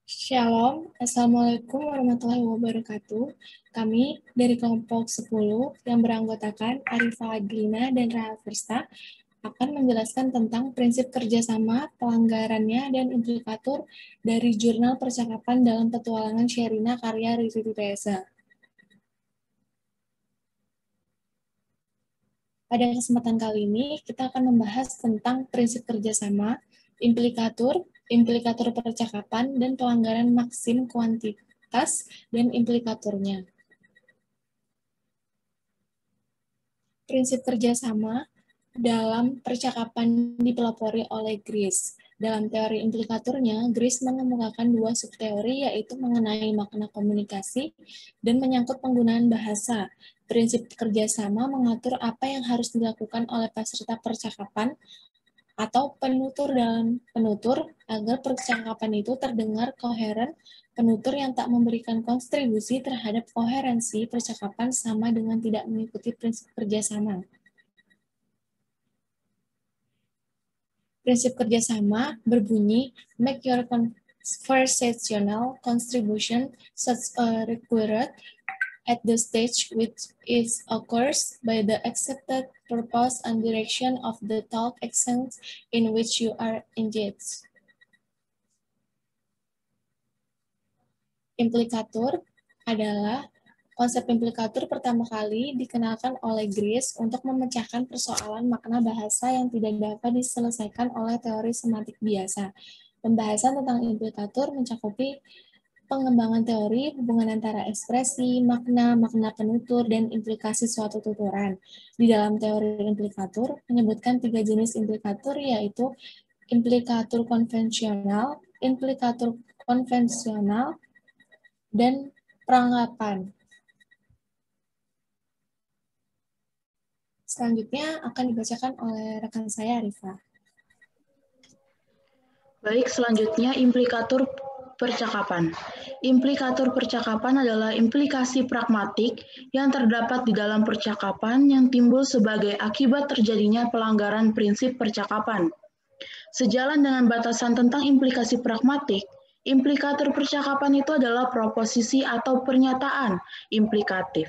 Shalom, Assalamualaikum warahmatullahi wabarakatuh. Kami dari kelompok 10 yang beranggotakan Arifah Adlina dan Rahel Firsta akan menjelaskan tentang prinsip kerjasama, pelanggarannya, dan implikator dari jurnal percakapan dalam petualangan Sherina karya Riri Reza. Pada kesempatan kali ini, kita akan membahas tentang prinsip kerjasama, implikator percakapan, dan pelanggaran maksim kuantitas dan implikatornya. Prinsip kerjasama dalam percakapan dipelopori oleh Grice. Dalam teori implikatornya, Grice mengemukakan dua subteori, yaitu mengenai makna komunikasi dan menyangkut penggunaan bahasa. Prinsip kerjasama mengatur apa yang harus dilakukan oleh peserta percakapan atau penutur dalam penutur agar percakapan itu terdengar koheren. Penutur yang tak memberikan kontribusi terhadap koherensi percakapan sama dengan tidak mengikuti prinsip kerjasama. Prinsip kerjasama berbunyi, make your conversational contribution such required at the stage which is occurs by the accepted purpose and direction of the talk exchange in which you are engaged. Implikator adalah konsep implikator pertama kali dikenalkan oleh Grice untuk memecahkan persoalan makna bahasa yang tidak dapat diselesaikan oleh teori semantik biasa. Pembahasan tentang implikator mencakupi pengembangan teori, hubungan antara ekspresi, makna, makna penutur, dan implikasi suatu tuturan. Di dalam teori implikator, menyebutkan 3 jenis implikator, yaitu implikator konvensional, dan peranggapan. Selanjutnya akan dibacakan oleh rekan saya, Arifah. Baik, selanjutnya implikator percakapan. Implikator percakapan adalah implikasi pragmatik yang terdapat di dalam percakapan yang timbul sebagai akibat terjadinya pelanggaran prinsip percakapan. Sejalan dengan batasan tentang implikasi pragmatik, implikator percakapan itu adalah proposisi atau pernyataan implikatif,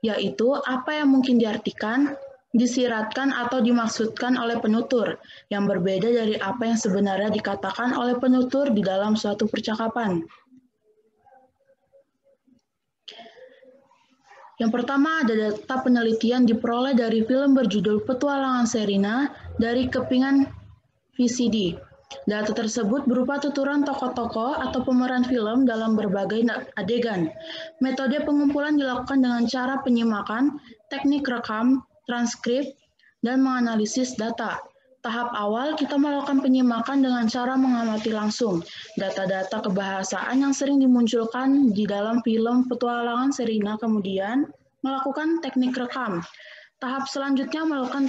yaitu apa yang mungkin diartikan, disiratkan atau dimaksudkan oleh penutur, yang berbeda dari apa yang sebenarnya dikatakan oleh penutur di dalam suatu percakapan. Yang pertama ada data penelitian diperoleh dari film berjudul Petualangan Sherina dari kepingan VCD. Data tersebut berupa tuturan tokoh-tokoh atau pemeran film dalam berbagai adegan. Metode pengumpulan dilakukan dengan cara penyimakan, teknik rekam, transkrip, dan menganalisis data. Tahap awal kita melakukan penyimakan dengan cara mengamati langsung data-data kebahasaan yang sering dimunculkan di dalam film Petualangan Sherina, kemudian melakukan teknik rekam. Tahap selanjutnya melakukan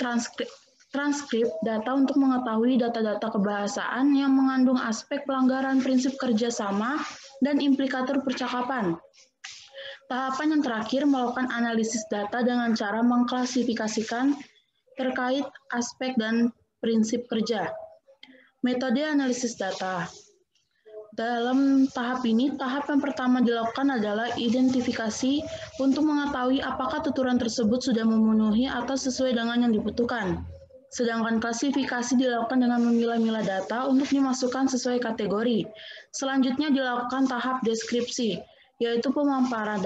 transkrip data untuk mengetahui data-data kebahasaan yang mengandung aspek pelanggaran prinsip kerjasama dan implikator percakapan. Tahapan yang terakhir melakukan analisis data dengan cara mengklasifikasikan terkait aspek dan prinsip kerja. Metode analisis data. Dalam tahap ini, tahap yang pertama dilakukan adalah identifikasi untuk mengetahui apakah tuturan tersebut sudah memenuhi atau sesuai dengan yang dibutuhkan. Sedangkan klasifikasi dilakukan dengan memilah-milah data untuk dimasukkan sesuai kategori. Selanjutnya dilakukan tahap deskripsi, yaitu pemaparan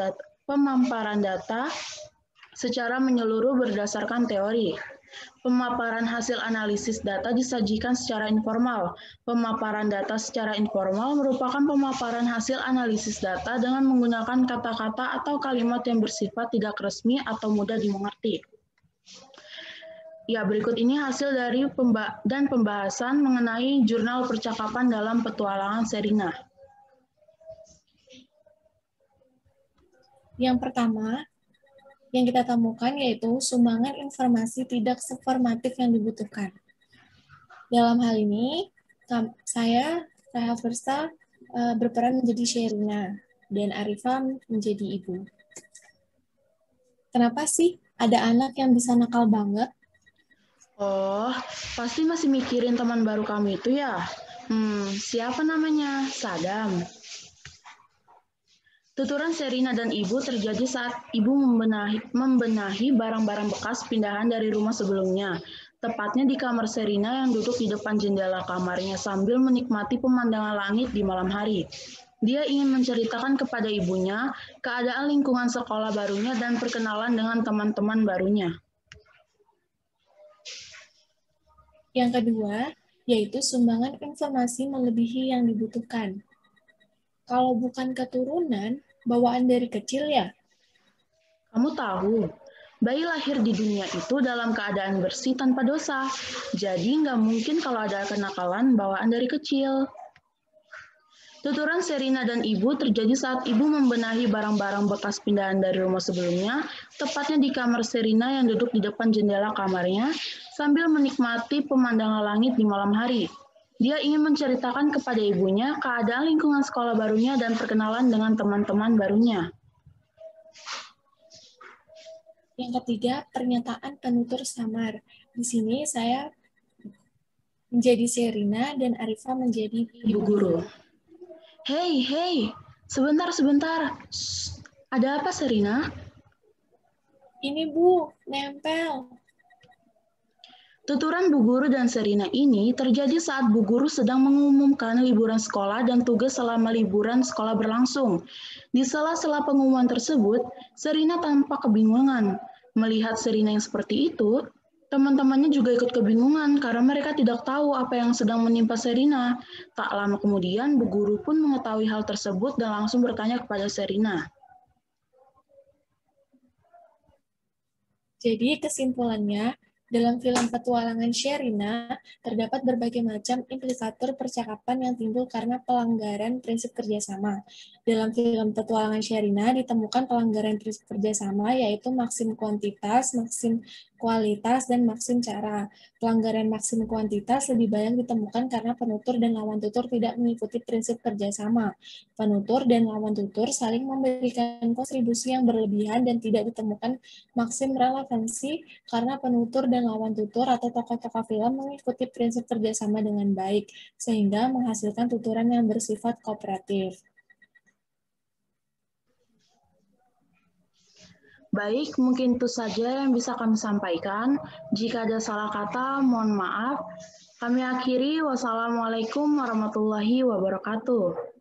data secara menyeluruh berdasarkan teori. Pemaparan hasil analisis data disajikan secara informal. Pemaparan data secara informal merupakan pemaparan hasil analisis data dengan menggunakan kata-kata atau kalimat yang bersifat tidak resmi atau mudah dimengerti. Ya, berikut ini hasil dari pembahasan mengenai jurnal percakapan dalam Petualangan Sherina. Yang pertama, yang kita temukan yaitu sumbangan informasi tidak seformatif yang dibutuhkan. Dalam hal ini, saya, Rahel Firsta, berperan menjadi Sherina, dan Arifah menjadi ibu. Kenapa sih ada anak yang bisa nakal banget? Oh, pasti masih mikirin teman baru kamu itu ya? Siapa namanya? Sadam. Tuturan Sherina dan Ibu terjadi saat Ibu membenahi barang-barang bekas pindahan dari rumah sebelumnya, tepatnya di kamar Sherina yang duduk di depan jendela kamarnya sambil menikmati pemandangan langit di malam hari. Dia ingin menceritakan kepada ibunya keadaan lingkungan sekolah barunya dan perkenalan dengan teman-teman barunya. Yang kedua, yaitu sumbangan informasi melebihi yang dibutuhkan. Kalau bukan keturunan, bawaan dari kecil ya? Kamu tahu, bayi lahir di dunia itu dalam keadaan bersih tanpa dosa. Jadi nggak mungkin kalau ada kenakalan bawaan dari kecil. Tuturan Sherina dan Ibu terjadi saat Ibu membenahi barang-barang bekas pindahan dari rumah sebelumnya, tepatnya di kamar Sherina yang duduk di depan jendela kamarnya, sambil menikmati pemandangan langit di malam hari. Dia ingin menceritakan kepada ibunya keadaan lingkungan sekolah barunya dan perkenalan dengan teman-teman barunya. Yang ketiga, pernyataan penutur samar. Di sini saya menjadi Sherina dan Arifa menjadi Ibu guru. Hei, sebentar. Shh, ada apa, Sherina? Ini Bu, nempel. Tuturan Bu Guru dan Sherina ini terjadi saat Bu Guru sedang mengumumkan liburan sekolah dan tugas selama liburan sekolah berlangsung. Di sela-sela pengumuman tersebut, Sherina tampak kebingungan. Melihat Sherina yang seperti itu, teman-temannya juga ikut kebingungan karena mereka tidak tahu apa yang sedang menimpa Sherina. Tak lama kemudian, Bu Guru pun mengetahui hal tersebut dan langsung bertanya kepada Sherina. Jadi kesimpulannya, dalam film Petualangan Sherina, terdapat berbagai macam implikator percakapan yang timbul karena pelanggaran prinsip kerjasama. Dalam film Petualangan Sherina ditemukan pelanggaran prinsip kerjasama, yaitu maksim kuantitas, maksim kualitas, dan maksim cara. Pelanggaran maksim kuantitas lebih banyak ditemukan karena penutur dan lawan tutur tidak mengikuti prinsip kerjasama. Penutur dan lawan tutur saling memberikan kontribusi yang berlebihan dan tidak ditemukan maksim relevansi karena penutur dan lawan tutur atau tokoh-tokoh film mengikuti prinsip kerjasama dengan baik, sehingga menghasilkan tuturan yang bersifat kooperatif. Baik, mungkin itu saja yang bisa kami sampaikan. Jika ada salah kata, mohon maaf. Kami akhiri. Wassalamualaikum warahmatullahi wabarakatuh.